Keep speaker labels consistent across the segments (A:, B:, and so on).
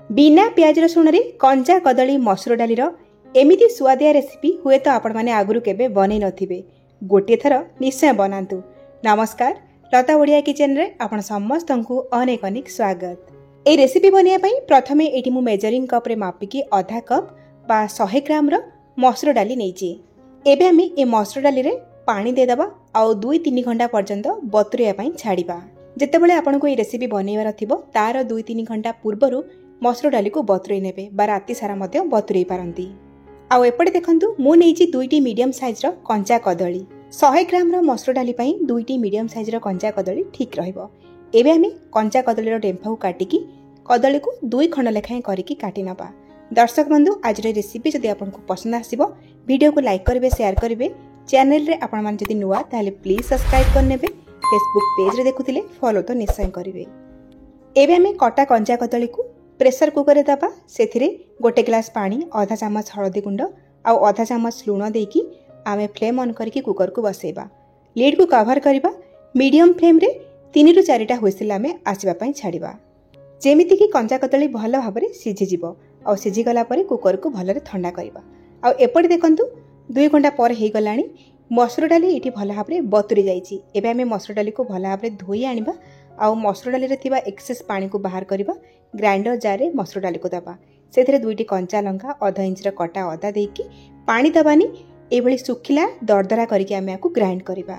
A: बिना प्याज रसुण रे कंचा कदली मसूर डाली एमिति सुआदिया रेसिपी हुए तो आपण माने आगुरु केबे बनै नथिबे। गोटे थर निश्चय बनातु। नमस्कार, लता ओडिया किचन रे आपण समस्तंकु अनेक अनेक स्वागत। ए रेसिपी बनिया पई प्रथमे एटी मु मेजरिंग कप रे मापिकी आधा कप बा 100 ग्राम रो मसूर डाली नेची। एबे आमी ए मसूर डाली रे पानी दे दबा आ 2-3 घंटा पर्यंत बतुरिया पई छाड़ीबा। जेतेबेले आपनको ए रेसिपी बनैबार थिबो तार 2-3 घंटा पूर्वरु मसूर डाली को बतुरई नेबे बा राति सारा मध्य बतुरई पारंती। आउ एपटे देखंतु मु नेइची 2टी मीडियम साइज रो कंचा कदली। 100 ग्राम रो मसूर डाली पई 2टी मीडियम साइज रो कंचा कदली ठीक रहइबो। एबे आमी कंचा कदली रो डेम्फाउ काटिकी कदली को 2 खंड लेखाएं करिकी काटी नबा। दर्शक बंधु, आज रे रेसिपी जदि आपनको पसंद आसीबो वीडियो को लाइक करबे, शेयर करबे। चैनल रे आपण मान जदि नुवा ताले प्लीज सब्सक्राइब कर नेबे। फेसबुक पेज रे देखुथिले फॉलो तो निश्चय करिवे। एबे आमी कटा कंचा कदली को प्रेशर कुकर रे दबा। सेथिरे गोटे ग्लास पानी, आधा चम्मच हळदी गुंड आउ आधा चम्मच लूण देकी आमे फ्लेम ऑन करके कुकर को बसेबा। लीड को कवर करबा। मीडियम फ्लेम रे 3 रु 4टा हुइसिल आमे आसीबा पई छाड़ीबा। जेमिति कि कंचा कदली भलो भाबरे सिझि जिवो। आउ सिझि गला परे कुकर को भलरे ठंडा करबा। आउ एपटे देखंतु 2 घंटा पर हे गलानी मसूर डाली इटी भलो भाबरे बतुरी जाईची। एबे आमे मसूर डाली को भलो भाबरे धोई आनिबा। आउ मसूर डाली रे थिबा एक्सेस पानी को बाहर करबा। ग्राइंडर जार रे मसूर डाली को दबा। सेथिरे 2टी कंचा लंका, आधा इंच रा कटा अदा देकी पानी दबानी एभली सुखिला दरदरा करके आमे आकु ग्राइंड करबा।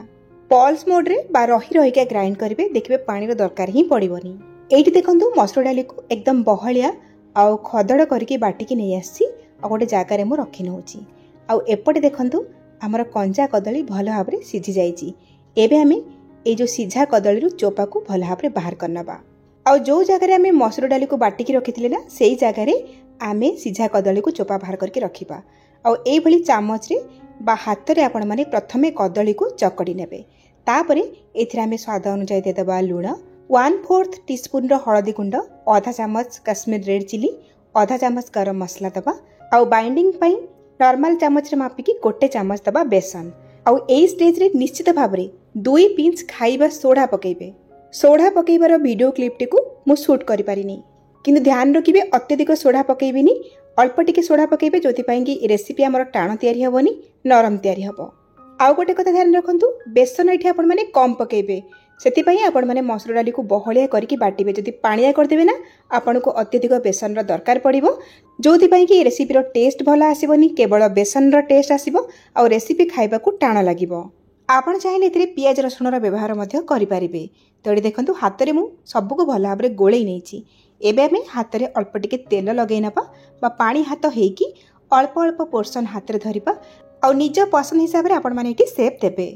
A: पल्स मोड रे बा रही रही के ग्राइंड करबे। देखबे पानी रो दरकार ही पड़िबोनी। एठी देखंतु मसूर डाली को एकदम बहलिया आउ खदड़ करके बाटिकी नै आसी आ गोटे जागा रे मु रखि नउची। आउ एपटे देखंतु हमर कंचा कदली भलो भाबरे सिझि जाईची। एबे आमे ए जो सिझा कदली रु चोपा को भलो भाबरे बाहर करनबा। आउ जो जगह रे आमे मसूर डाली को बाटिकी रखिथिले ना सेही जगह रे आमे सिझा कदली को चोपा बाहर करके रखिबा। आउ एई भली चामच रे बा हाथ रे आपण माने प्रथमे कदली को चकड़ी नेबे। तापरे एथिरे आमे स्वाद अनुसार दे दबा लूण, 1/4 टीस्पून रो हळदी गुंड, आधा चम्मच कश्मीर रेड चिली, आधा चम्मच गरम मसला दबा। आउ बाइंडिंग पई नॉर्मल चम्मच रे मापिकी गोटे चम्मच दबा बेसन। आउ एई स्टेज रे निश्चित भाबरे 2 पिंच खाइबा सोडा पकेइबे। सोडा पकेइबार वीडियो क्लिप टिकु मु शूट करि पारिनी, किंतु ध्यान रखिबे अत्यधिक सोडा पकेइबेनी, अल्प टिके सोडा पकेइबे जोथि पई कि रेसिपी हमर टाण तयारी हेबोनी, नरम तयारी हेबो। आउ गोटे कथा ध्यान रखंतु, बेसन एठी आपण माने कम पकेइबे। सेति पई आपण माने मसूर डाली को बहलिया करिकि बाटिबे। जदि पानिया कर देबे ना आपण को अत्यधिक बेसन रो दरकार पड़िबो, जोथि पई कि रेसिपी रो टेस्ट भला आसीबोनी, केवल बेसन रो टेस्ट आसीबो आ रेसिपी खाइबा को टाण लागिबो। आपण चाहिले एथिरे पियाज रसुण रो व्यवहार मध्य करि पारिबे। तोड़ी देखंतु हाथ रे मु सब को भला भाबरे गोळेई नेछि। एबे आमे हाथ रे अल्प टिके तेल लगेई नबा बा पानी हाथ हेकी अल्प अल्प पोर्शन हाथ रे धरिबा। आ निज पसंद हिसाब रे आपण माने एठी शेप देबे।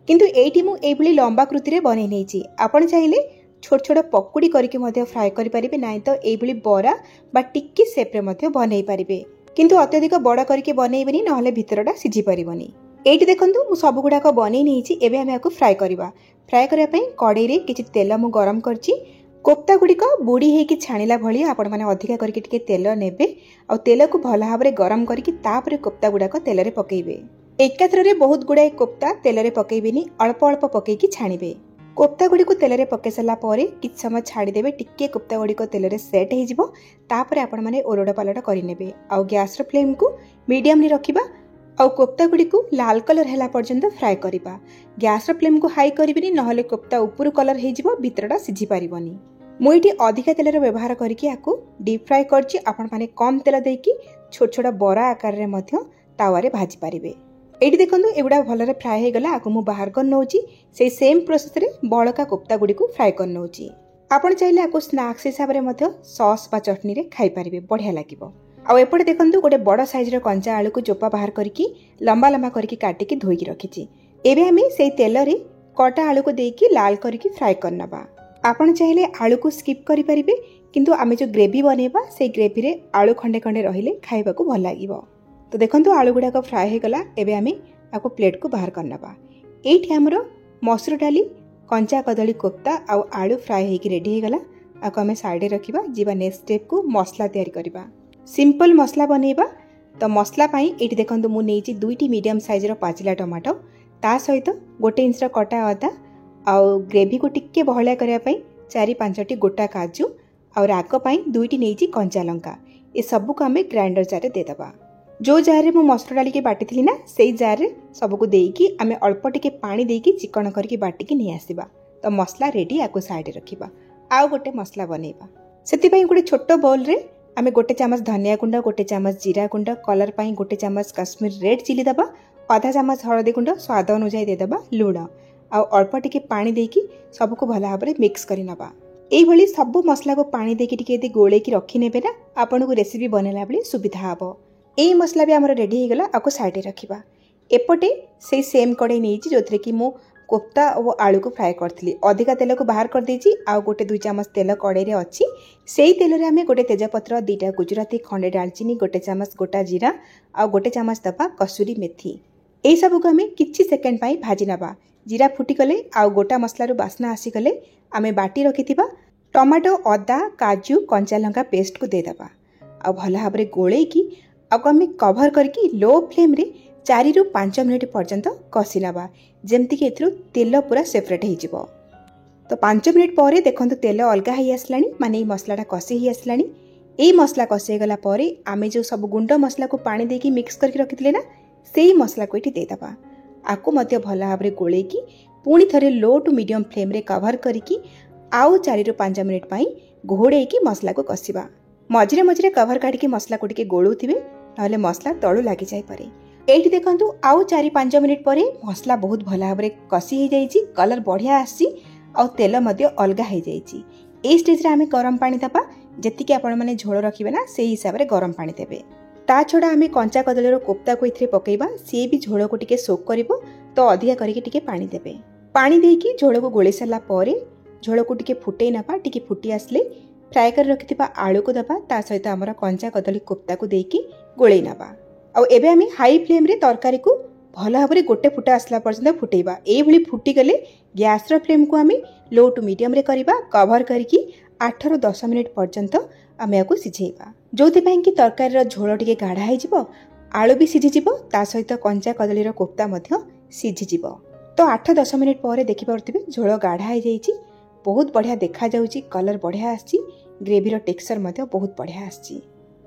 A: किंतु एठी मु एई भली लंबा कृति रे बनै नेछि। आपण चाहिले छोट छोट पकुड़ी करके मध्य फ्राई करि परिबे, नाही तो एई भली बरा बा टिक्की शेप रे मध्य बनै परिबे। किंतु अत्यधिक बड़ा करके बनैबेनी, नहले भितरटा सिझी परिबोनी। एठी देखंतु मु सब गुडा को बनै नेछि। एबे आमे आको फ्राई करबा। फ्राई करिया पई कड़ाई रे किछि तेल मु गरम करछि। कोफ्ता गुडी को बुड़ी हेकी छाणिला भली आपण माने अधिका करके टिके तेल नेबे। आ तेल को भला भाबरे गरम करके तापरे कोफ्ता गुडा को तेल रे पकेइबे। एकाथर रे बहुत गुडाई कोफ्ता तेल रे पकेइबेनी, अल्प अल्प पकेइकी छाणिबे। कोफ्ता गुडी को तेल रे पके सला परे किछ समय छाडी देबे। टिके कोफ्ता गुडी को तेल रे सेट हे जिवो। तापरे आपण माने ओरडा पालटा करि नेबे। आ गैस रो फ्लेम को मीडियम रे रखिबा। आउ कोफ्ता गुडी को लाल कलर हैला पर्यंत फ्राई करिबा। गैस रो फ्लेम को हाई करिबेनी, नहले कोफ्ता ऊपर कलर हे जिवो, भितरटा सिझी पारिबोनी। मु एठी अधिका तेल रे व्यवहार करके आकु डीप फ्राई करछि। आपण माने कम तेल देकी छोट छोट बरा आकार रे मध्य तावा रे भाजी पारिबे। एठी देखंतु एगुडा भलरे फ्राई हे गला। आकु मु बाहर कर नउची। सेही सेम प्रोसेस रे बळका कोफ्ता गुडी को फ्राई कर नउची। आपण चाहिले आकु स्नैक्स हिसाब रे मध्य सॉस बा चटनी रे खाइ पारिबे, बढ़िया लागिबो। आ एपटे देखंतु गोटे बड़ साइज रो कंचा आलू को चोपा बाहर करके लंबा लंबा करके काटिकी धोइकी रखिछि। एबे आमे सेही तेल रे कटा आलू को देकी लाल करके फ्राई करनबा। आपण चाहिले आलू को स्किप करि परिबे, किंतु आमे जो ग्रेवी बनेबा सेही ग्रेवी रे आलू खंडे खंडे रहिले खाइबा को भल लागिबो। तो देखंतु आलू गुडा को फ्राई हे गला। एबे आमे आको प्लेट को बाहर करनबा। एठी हमरो मसूर डाली, कंचा कदली कोफ्ता आ आलू फ्राई हेकी रेडी हे गला। आको आमे साइड रे रखिबा। जीवा नेक्स्ट स्टेप को मसला तयारी करबा। सिंपल मसला बनेबा। तो मसला पई एठी देखंतु मु नेछि 2टी मीडियम साइज रो पाचिला टमाटो, ता सहित 1 इंच रो कटा अदा, आ ग्रेवी को टिक्के बहलिया करिया पई 4-5टी गोटा काजू, और राग पाई 2टी नहीं कंचा लंका ए सबू को आम ग्राइंडर जार देदेबा। जो जार मु मसुर डाली के बाटी थी ना से जार सबको देकी आम अल्प टिके पानी देकी चिकन करके बाटिकी नहीं आसवा। तो मसला रेडी आपको साइड रखा। आउ गोटे मसला बनइबा से गोटे छोट बाउल रे आम गोटे चामच धनिया गुंड, गोटे चामच जीरा गुंड, कलर पाई गोटे चामच काश्मीर रेड चिली दबा, आधा चामच हलदी गुंड स्वाद अनुसार देदेबा, लुण आ अल्प टिके पानी देकी सबको भल भाव मिक्स कर नबा। यही सब मसला को पानी देकी टिके गोले की रखी ने ना आपन को रेसिपी बनैला बेले सुविधा हम। यही मसला भी आमर रेडी हो गला आपको साइड रखा। एपटे से सेम कड़े नहीं जो कि मु कोफ्ता और आलू को फ्राए करी अधिका तेल को बाहर कर देछि। आउ गोटे 2 चामच तेल कड़े अच्छी से तेल रे आम गोटे तेजपत्र, 2टा गुजराती, खंडे डालचीनी, गोटे चामच गोटा जीरा आ गोटे चामच दबा कसूरी मेथी। यही सब को आम किछि सेकेंड पाई भाजी नबा। जीरा फुटिगले आउ गोटा मसलार बास्ना आसीगले आम बाटी रखिथिबा टमाटो, अदा, काजू, कंचा लंका पेस्ट को देदेबा। आ भल भाव गोलैकी आम कभर करके लो फ्लेम रे 4 ରୁ 5 मिनिट पर्यंत कषि नबा जेमती कि तेल पूरा सेपरेट हो। तो 5 मिनिट पर देखो तेल अलग हो आसला माने मसलाटा कषि हो आसला। यही मसला कषि गला आम जो सब गुंड मसला को पानी देकी मिक्स करके रखिले ना से मसला को ये देदेबा। आपको मध्य भल भाव गोलैकी पुणी थे लो टू मीडियम फ्लेम रे कभर करके आउ 4 ରୁ 5 मिनिट घोड़ेकी मसला को कषिबा। मझे मझे कभर काढ़ी मसला को गोलुवे ना मसला तलू लगी जापे। ये देखु आउ 4-5 मिनिट पर मसला बहुत भल भाव कषि हो जाइए, कलर बढ़िया आसी तेल अलग हो जाइए। स्टेज आम गरम पानी दबा जी आपण मैंने झोल रखिए ना से हिसाब से गरम पानी देवे। ता छड़ा आम कंचा कदलीर कोफ्ता को ये पकईबा सी भी झोल को टिके सोक कर तो अधिका करके पानी देवे। पानी देकी झोल को गोले सारा पर झोल को टिके फुटे नबा। टिके फुटी आसले फ्राए कर रखिथिबा आलू को दबा ता सहित आमर कंचा कदली कोफ्ता को देकी गोले नबा। आबे आम हाई फ्लेम रे तरकारी को भल भाव गोटे फुटा आसला पर्यंत फुटेबा। एभली फुटीगले गैस फ्लेम को आम लो टू मीडियम रे करिबा कभर करके 8 ରୁ 10 मिनिट पर्यंत आम या सिझेबा जो कि तरकारी झोल टिके गाढ़ा हो आलू भी सिझीज ता सहित कंचा कदलीर कोफ्ता सिझीज। तो 8-10 मिनिट पर देखिपे झोल गाढ़ा हो जाइए, बहुत बढ़िया देखा जाउची, कलर बढ़िया आसी, ग्रेवीर टेक्सचर बहुत बढ़िया आसी।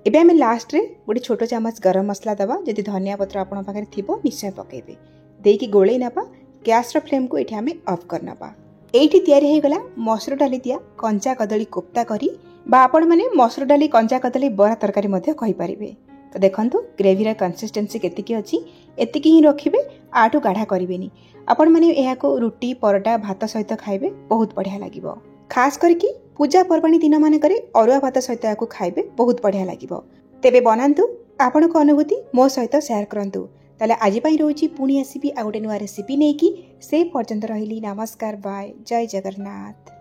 A: एबे आम लास्ट रे गोटे छोट चामच गरम मसला दबा। जदि धनिया पत्र आपण पाखे थिबो निश्चय पकेबे। देकी गोले नबा गैस फ्लेम को ये आम ऑफ कर नबा। एठी तैयारी हो गला मसुर डाली दिया कंचा कदली कोफ्ता करी बा आपण माने मसुर डाली कंचा कदली बरा तरकारी मध्ये कहि परिबे। तो देखंतु ग्रेवीर कंसिस्टेंसी केतिकी अछि एतिकी ही रखिबे, आठु गाढ़ा करिवेनी। आपण माने एहा को रोटी, परोटा, भात सहित खाइबे बहुत बढ़िया लागिबो। खास करके पूजा पर्वाणी दिन मानकरे अरुआ भात सहित याकु खाइबे बहुत बढ़िया लागिबो। तेबे बनांतु, आपनक अनुभूति मो सहित शेयर करंतु। ताले आजि पई रहउची पुणी आसीबी आ गोटे नुआ रेसिपी नेकी। से पर्यंत रहिली नमस्कार, बाय, जय जगन्नाथ।